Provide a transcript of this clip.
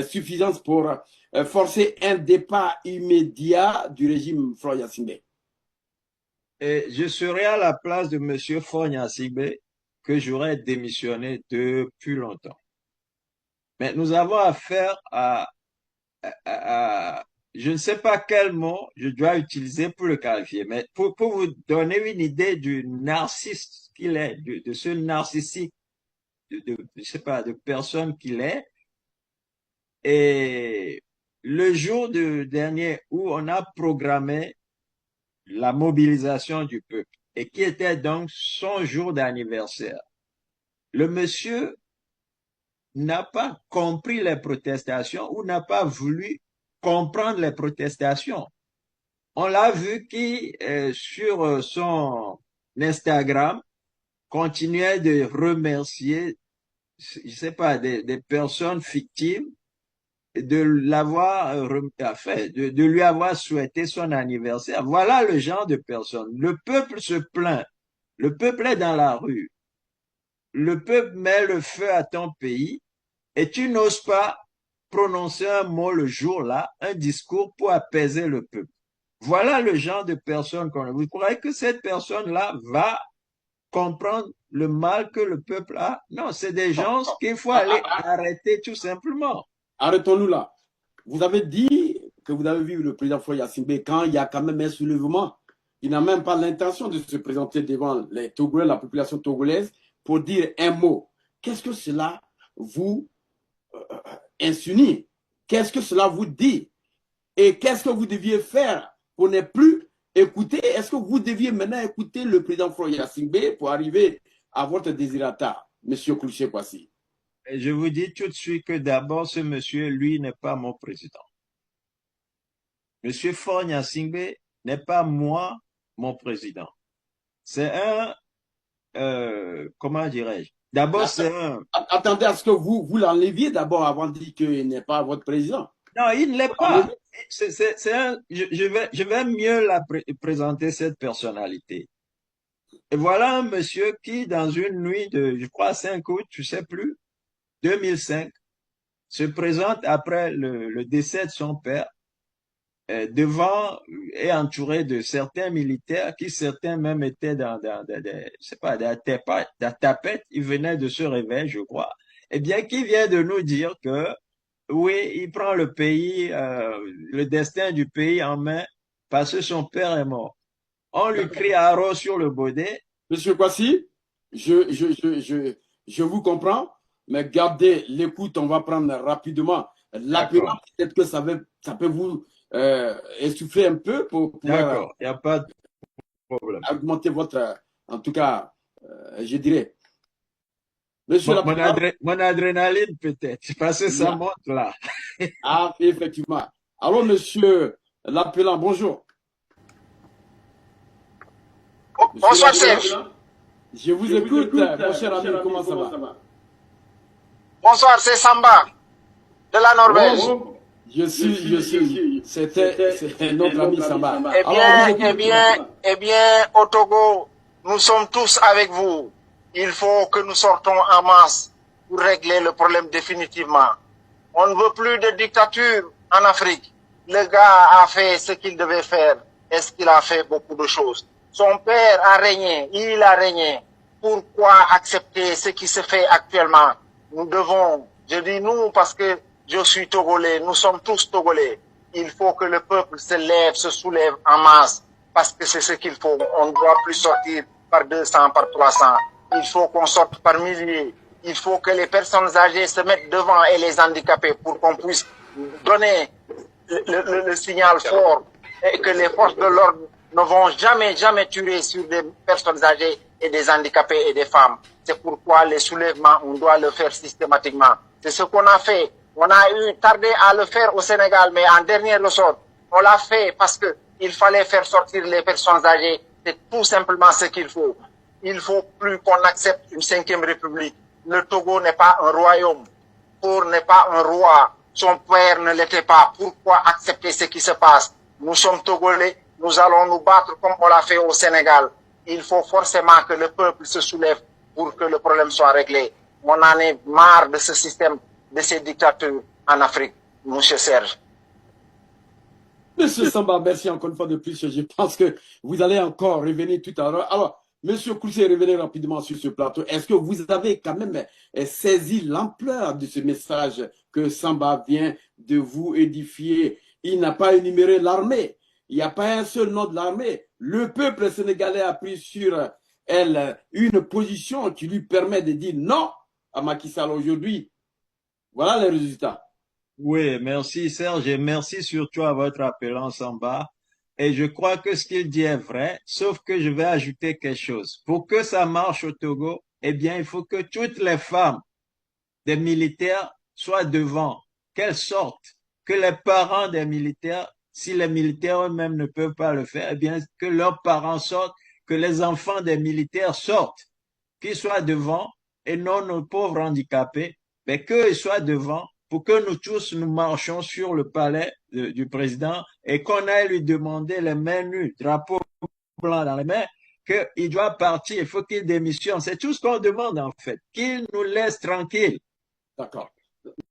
suffisante pour forcer un départ immédiat du régime Faure Gnassingbé? Et je serais à la place de M. Faure Gnassingbé que j'aurais démissionné depuis longtemps. Mais nous avons affaire je ne sais pas quel mot je dois utiliser pour le qualifier, mais pour vous donner une idée du narcisse qu'il est, de ce narcissique, je sais pas, de personne qu'il est. Et le jour dernier où on a programmé la mobilisation du peuple, et qui était donc son jour d'anniversaire, le monsieur n'a pas compris les protestations ou n'a pas voulu comprendre les protestations. On l'a vu qui, sur son Instagram, continuait de remercier, je sais pas, des personnes fictives, de l'avoir, enfin, de lui avoir souhaité son anniversaire. Voilà le genre de personne. Le peuple se plaint. Le peuple est dans la rue. Le peuple met le feu à ton pays et tu n'oses pas prononcer un mot le jour-là, un discours pour apaiser le peuple. Voilà le genre de personne qu'on a. Vous croyez que cette personne-là va comprendre le mal que le peuple a? Non, c'est des gens qu'il faut aller arrêter tout simplement. Arrêtons-nous là. Vous avez dit que vous avez vu le président Faure Gnassingbé quand il y a quand même un soulèvement. Il n'a même pas l'intention de se présenter devant les Togolais, la population togolaise, pour dire un mot. Qu'est-ce que cela vous insinue? Qu'est-ce que cela vous dit? Et qu'est-ce que vous deviez faire pour ne plus écouter? Est-ce que vous deviez maintenant écouter le président Faure Gnassingbé pour arriver à votre désirata, M. Kouliché Kwasi? Et je vous dis tout de suite que d'abord, ce monsieur, lui, n'est pas mon président. Monsieur Faure Gnassingbé n'est pas moi, mon président. C'est un, comment dirais-je? D'abord, c'est un... Attendez à ce que vous l'enleviez d'abord avant de dire qu'il n'est pas votre président. Non, il ne l'est pas. C'est un, je vais mieux présenter cette personnalité. Et voilà un monsieur qui, dans une nuit de, je crois, 5 août, je sais plus, 2005, se présente après le décès de son père, devant et entouré de certains militaires qui certains même étaient je sais pas, dans la tapette, ils venaient de se réveiller, je crois. Eh bien, qui vient de nous dire que oui, il prend le pays, le destin du pays en main parce que son père est mort. On lui crie haro sur le bonnet. Monsieur Kwasi, je vous comprends, mais gardez l'écoute, on va prendre rapidement l'apélant. Peut-être que ça peut vous essouffler un peu pour pouvoir D'accord, il n'y a pas de problème. augmenter votre, en tout cas, je dirais. Monsieur mon adrénaline peut-être, parce que ça monte là. Ah, effectivement. Alors, monsieur l'appelant, bonjour. Bonsoir, Serge. Je vous écoute, mon cher ami, comment ça va? Bonsoir, c'est Samba, de la Norvège. Oh, je suis. C'était notre ami Samba. Eh bien, au Togo, nous sommes tous avec vous. Il faut que nous sortons en masse pour régler le problème définitivement. On ne veut plus de dictature en Afrique. Le gars a fait ce qu'il devait faire. Est-ce qu'il a fait beaucoup de choses? Son père a régné, il a régné. Pourquoi accepter ce qui se fait actuellement? Nous devons, je dis nous parce que je suis Togolais, nous sommes tous Togolais. Il faut que le peuple se lève, se soulève en masse, parce que c'est ce qu'il faut. On ne doit plus sortir par 200, par 300. Il faut qu'on sorte par milliers. Il faut que les personnes âgées se mettent devant et les handicapés pour qu'on puisse donner le signal fort et que les forces de l'ordre ne vont jamais tuer sur des personnes âgées et des handicapés et des femmes. C'est pourquoi les soulèvements, on doit le faire systématiquement. C'est ce qu'on a fait. On a eu tardé à le faire au Sénégal, mais en dernier ressort, on l'a fait parce que il fallait faire sortir les personnes âgées. C'est tout simplement ce qu'il faut. Il faut plus qu'on accepte une 5e république. Le Togo n'est pas un royaume. Pour n'est pas un roi. Son père ne l'était pas. Pourquoi accepter ce qui se passe? Nous sommes Togolais. Nous allons nous battre comme on l'a fait au Sénégal. Il faut forcément que le peuple se soulève pour que le problème soit réglé. On en est marre de ce système, de ces dictatures. en Afrique, monsieur Serge. Monsieur Samba, merci encore une fois de plus. Je pense que vous allez encore revenir tout à l'heure. Alors, Monsieur Koussé, revenez rapidement sur ce plateau. Est-ce que vous avez quand même saisi l'ampleur de ce message que Samba vient de vous édifier? Il n'a pas énuméré l'armée. Il n'y a pas un seul nom de l'armée. Le peuple sénégalais a pris sur elle une position qui lui permet de dire non à Macky Sall aujourd'hui. Voilà les résultats. Oui, merci Serge et merci surtout à votre appelant Samba. Et je crois que ce qu'il dit est vrai, sauf que je vais ajouter quelque chose. Pour que ça marche au Togo, eh bien, il faut que toutes les femmes des militaires soient devant, qu'elles sortent, que les parents des militaires, si les militaires eux-mêmes ne peuvent pas le faire, eh bien, que leurs parents sortent, que les enfants des militaires sortent, qu'ils soient devant et non nos pauvres handicapés, mais qu'ils soient devant pour que nous tous nous marchions sur le palais du président et qu'on aille lui demander les mains nues, drapeau blanc dans les mains, qu'il doit partir, il faut qu'il démissionne. C'est tout ce qu'on demande en fait, qu'il nous laisse tranquilles. D'accord.